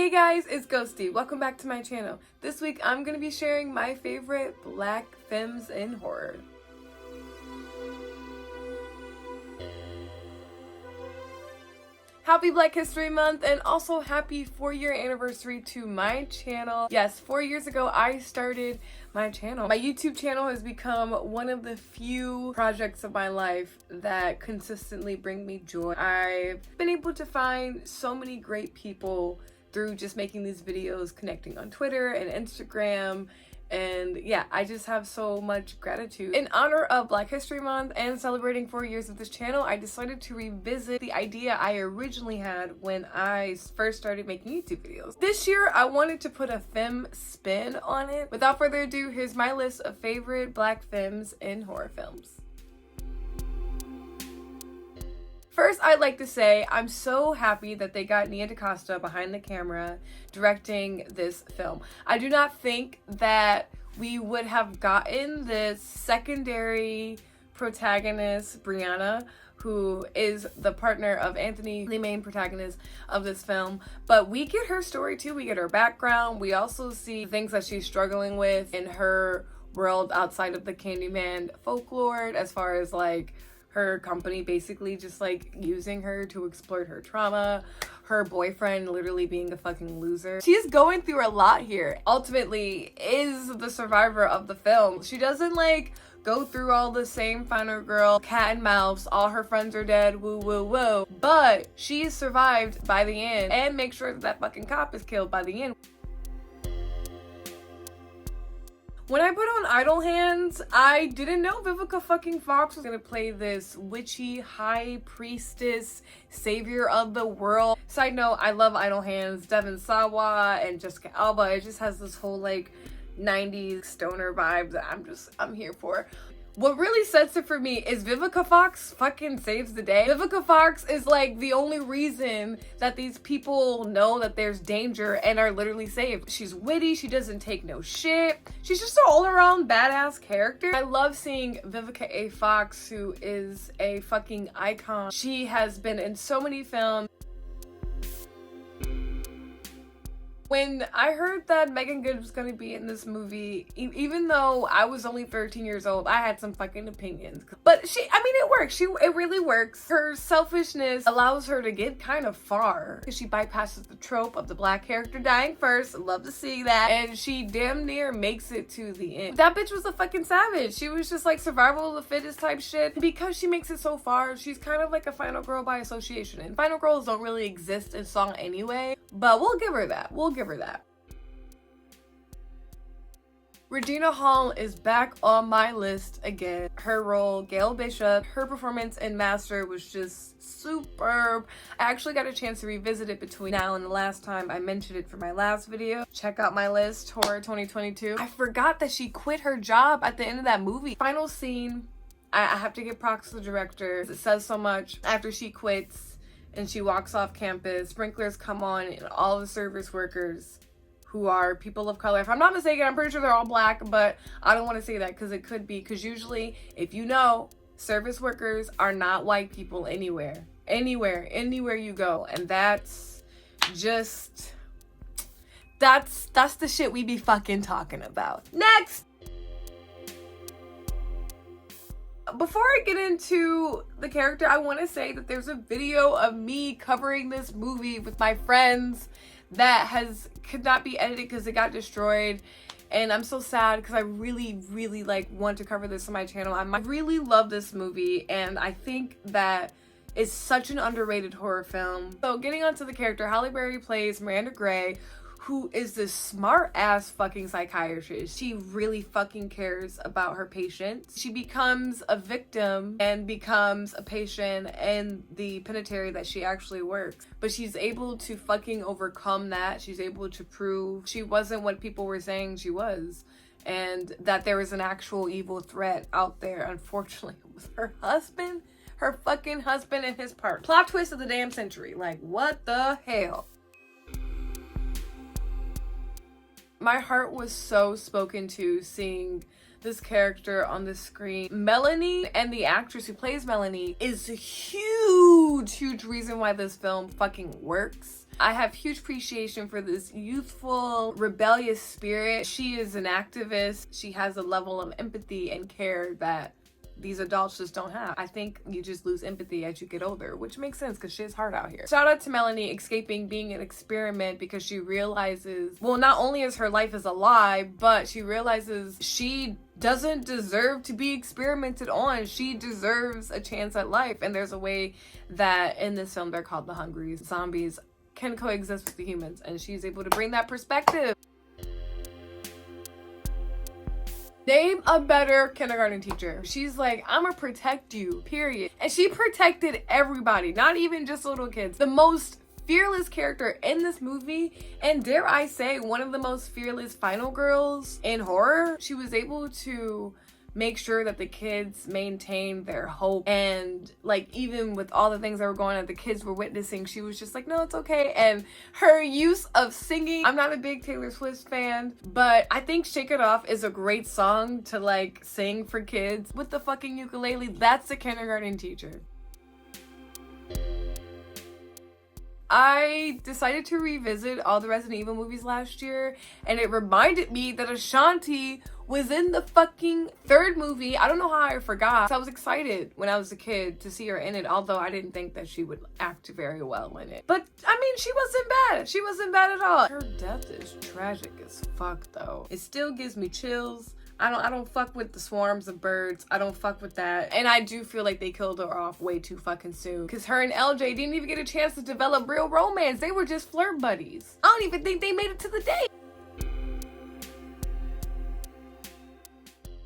Hey guys, it's Ghosdee. Welcome back to my channel. This week I'm going to be sharing my favorite black femmes in horror. Happy Black History Month and also happy 4-year anniversary to my channel. Yes, 4 years ago I started my channel. My YouTube channel has become one of the few projects of my life that consistently bring me joy. I've been able to find so many great people through just making these videos, connecting on Twitter and Instagram. And yeah, I just have so much gratitude. In honor of Black History Month and celebrating 4 years of this channel, I decided to revisit the idea I originally had when I first started making YouTube videos. This year, I wanted to put a femme spin on it. Without further ado, here's my list of favorite black femmes in horror films. First, I'd like to say I'm so happy that they got Nia DaCosta behind the camera directing this film. I do not think that we would have gotten this secondary protagonist, Brianna, who is the partner of Anthony, the main protagonist of this film. But we get her story too. We get her background. We also see things that she's struggling with in her world outside of the Candyman folklore, as far as like her company basically just like using her to exploit her trauma, her boyfriend literally being a fucking loser. She's going through a lot here. Ultimately is the survivor of the film. She doesn't like go through all the same final girl cat and mouse, all her friends are dead, woo woo woo, but she is survived by the end and make sure that that fucking cop is killed by the end. When I put on Idle Hands, I didn't know Vivica fucking Fox was gonna play this witchy high priestess savior of the world. Side note, I love Idle Hands. Devon Sawa and Jessica Alba. It just has this whole like 90s stoner vibe that I'm here for. What really sets it for me is Vivica Fox fucking saves the day. Vivica Fox is like the only reason that these people know that there's danger and are literally saved. She's witty, she doesn't take no shit. She's just an all-around badass character. I love seeing Vivica A. Fox, who is a fucking icon. She has been in so many films. When I heard that Megan Good was gonna be in this movie, even though I was only 13 years old, I had some fucking opinions. But it works. It really works. Her selfishness allows her to get kind of far. She bypasses the trope of the black character dying first. Love to see that. And she damn near makes it to the end. That bitch was a fucking savage. She was just like survival of the fittest type shit. Because she makes it so far, she's kind of like a final girl by association. And final girls don't really exist in song anyway. But we'll give her that. Regina Hall is back on my list again. Her role, Gail Bishop, her performance in Master was just superb. I actually got a chance to revisit it between now and the last time I mentioned it for my last video. Check out my list, Horror 2022. I forgot that she quit her job at the end of that movie. Final scene, I have to give props to the director. It says so much. After she quits and she walks off campus, sprinklers come on and all the service workers who are people of color. If I'm not mistaken, I'm pretty sure they're all black, but I don't want to say that because it could be, because usually, if you know, service workers are not white people anywhere you go. And that's just, that's the shit we be fucking talking about. Next! Before I get into the character, I want to say that there's a video of me covering this movie with my friends that could not be edited because it got destroyed, and I'm so sad because I really like want to cover this on my channel. I really love this movie, and I think that it's such an underrated horror film. So getting onto the character, Halle Berry plays Miranda Gray, who is this smart ass fucking psychiatrist. She really fucking cares about her patients. She becomes a victim and becomes a patient in the penitentiary that she actually works. But she's able to fucking overcome that. She's able to prove she wasn't what people were saying she was. And that there was an actual evil threat out there. Unfortunately, it was her husband. Her fucking husband and his partner. Plot twist of the damn century. Like, what the hell? My heart was so spoken to seeing this character on the screen. Melanie, and the actress who plays Melanie, is a huge reason why this film fucking works. I have huge appreciation for this youthful, rebellious spirit. She is an activist. She has a level of empathy and care that these adults just don't have. I think you just lose empathy as you get older, which makes sense because shit's hard out here. Shout out to Melanie escaping being an experiment because she realizes, well, not only is her life is a lie, but she realizes she doesn't deserve to be experimented on. She deserves a chance at life. And there's a way that in this film, they're called the Hungries. Zombies can coexist with the humans, and she's able to bring that perspective. Name a better kindergarten teacher. She's like, I'm gonna protect you, period. And she protected everybody, not even just little kids. The most fearless character in this movie, and dare I say, one of the most fearless final girls in horror. She was able to make sure that the kids maintained their hope, and like even with all the things that were going on, the kids were witnessing, she was just like, no, it's okay. And her use of singing, I'm not a big Taylor Swift fan, but I think Shake It Off is a great song to like sing for kids with the fucking ukulele. That's a kindergarten teacher. I decided to revisit all the Resident Evil movies last year, and it reminded me that Ashanti was in the fucking third movie. I don't know how I forgot. I was excited when I was a kid to see her in it, although I didn't think that she would act very well in it. But, I mean, she wasn't bad. She wasn't bad at all. Her death is tragic as fuck, though. It still gives me chills. I don't fuck with the swarms of birds. I don't fuck with that. And I do feel like they killed her off way too fucking soon. Because her and LJ didn't even get a chance to develop real romance. They were just flirt buddies. I don't even think they made it to the date.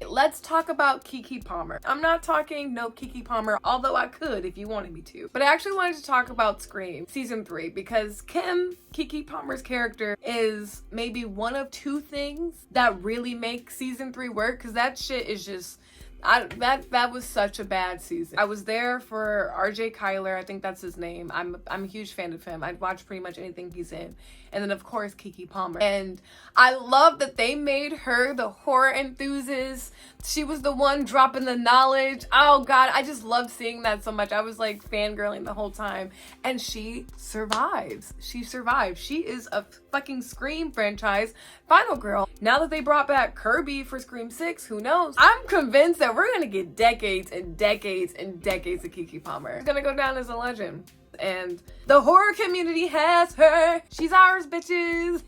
Let's talk about Keke Palmer. I'm not talking no Keke Palmer, although I could if you wanted me to. But I actually wanted to talk about Scream Season 3 because Keke Palmer's character is maybe one of two things that really make Season 3 work, because that shit is just... that was such a bad season. I was there for RJ Kyler, I think that's his name. I'm a huge fan of him. I'd watch pretty much anything he's in. And then of course Keke Palmer. And I love that they made her the horror enthusiast. She was the one dropping the knowledge. Oh god, I just loved seeing that so much. I was like fangirling the whole time. And she survives. She survived. She is a fucking Scream franchise final girl. Now that they brought back Kirby for Scream 6, who knows? I'm convinced that we're gonna get decades and decades and decades of Keke Palmer. She's gonna go down as a legend. And the horror community has her. She's ours, bitches.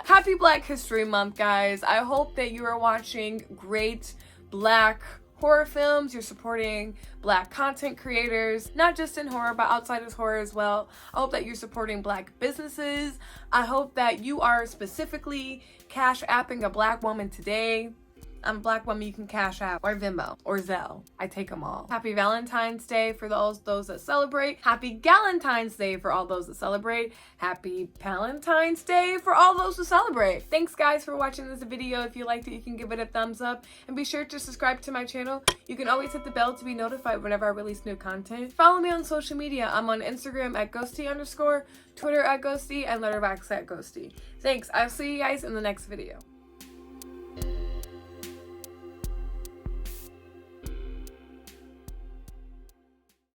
Happy Black History Month, guys. I hope that you are watching great Black horror films. You're supporting Black content creators, not just in horror, but outside of horror as well. I hope that you're supporting Black businesses. I hope that you are specifically cash apping a Black woman today. I'm a Black woman, you can Cash App or Venmo or Zelle. I take them all. Happy Valentine's Day for those that celebrate. Happy Galentine's Day for all those that celebrate. Happy Palentine's Day for all those who celebrate. Thanks guys for watching this video. If you liked it, you can give it a thumbs up. And be sure to subscribe to my channel. You can always hit the bell to be notified whenever I release new content. Follow me on social media. I'm on Instagram at Ghosdee_, Twitter at Ghosdee, and Letterboxd at Ghosdee. Thanks. I'll see you guys in the next video.